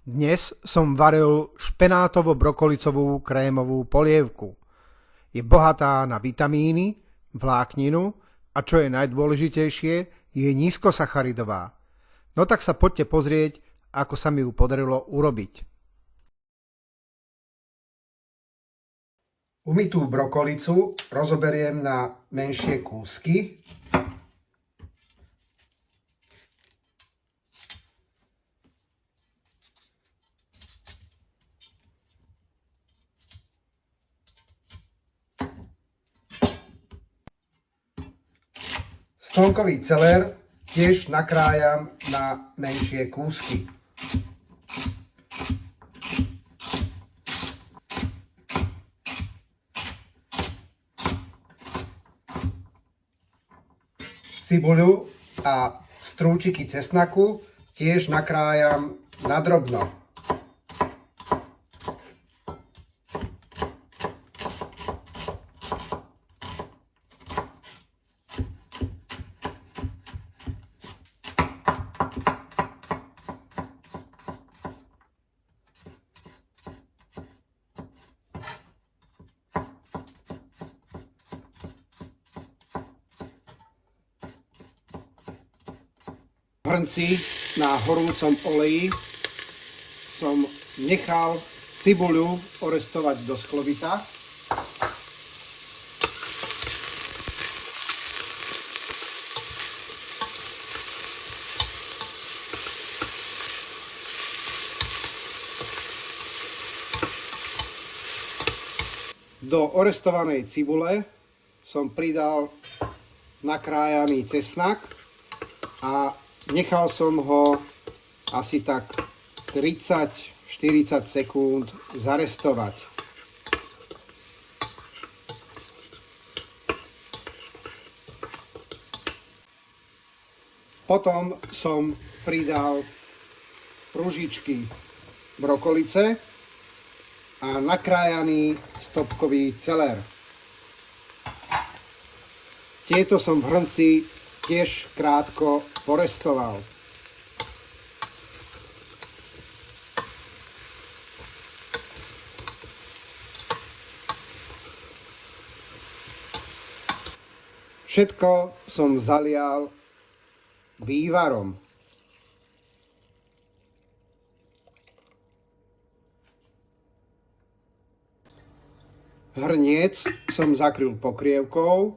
Dnes som varil špenátovo-brokolicovú krémovú polievku. Je bohatá na vitamíny, vlákninu a čo je najdôležitejšie, je nízkosacharidová. No tak sa poďte pozrieť, ako sa mi ju podarilo urobiť. Umytú brokolicu rozoberiem na menšie kúsky. Stonkový celer tiež nakrájam na menšie kúsky. Cibuľu a strúčiky cesnaku tiež nakrájam na drobno. V hrnci na horúcom oleji som nechal cibuľu orestovať do sklovita. Do orestovanej cibule som pridal nakrájaný cesnak a nechal som ho asi tak 30-40 sekúnd zarestovať. Potom som pridal pružičky brokolice a nakrájaný stopkový celer. Tieto som v hrnci tiež krátko porestoval. Všetko som zalial vývarom. Hrniec som zakryl pokrievkou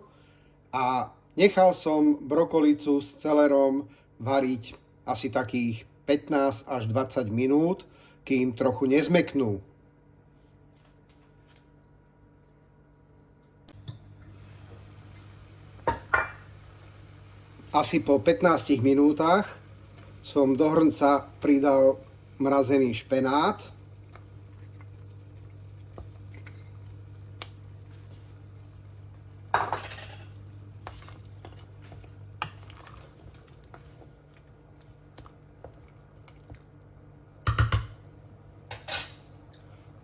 a nechal som brokolicu s celerom variť asi takých 15 až 20 minút, kým trochu nezmeknú. Asi po 15 minútach som do hrnca pridal mrazený špenát.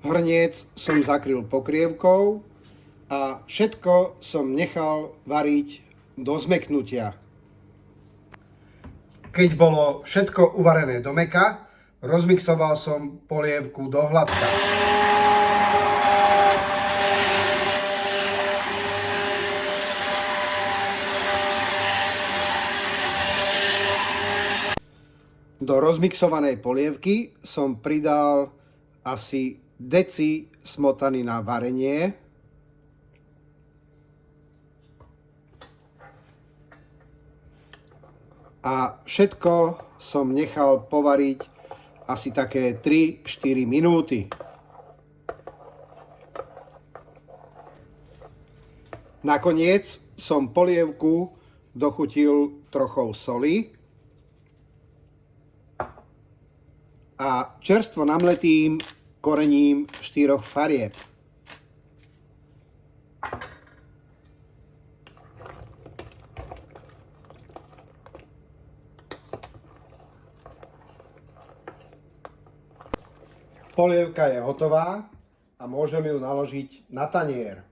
Hrniec som zakryl pokrievkou a všetko som nechal variť do zmeknutia. Keď bolo všetko uvarené do mäka, rozmixoval som polievku do hladka. Do rozmixovanej polievky som pridal asi deci smotany na varenie. A všetko som nechal povariť asi také 3-4 minúty. Nakoniec som polievku dochutil trochou soli a čerstvo namletým korením 4 farieb. Polievka je hotová a môžem ju naložiť na tanier.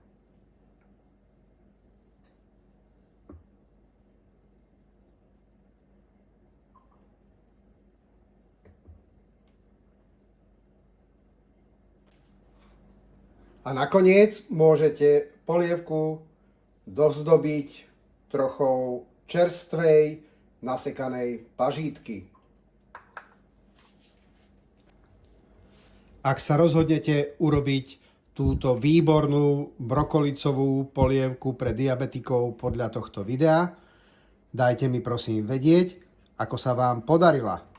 A nakoniec môžete polievku dozdobiť trochou čerstvej nasekanej pažítky. Ak sa rozhodnete urobiť túto výbornú brokolicovú polievku pre diabetikov podľa tohto videa, dajte mi prosím vedieť, ako sa vám podarila.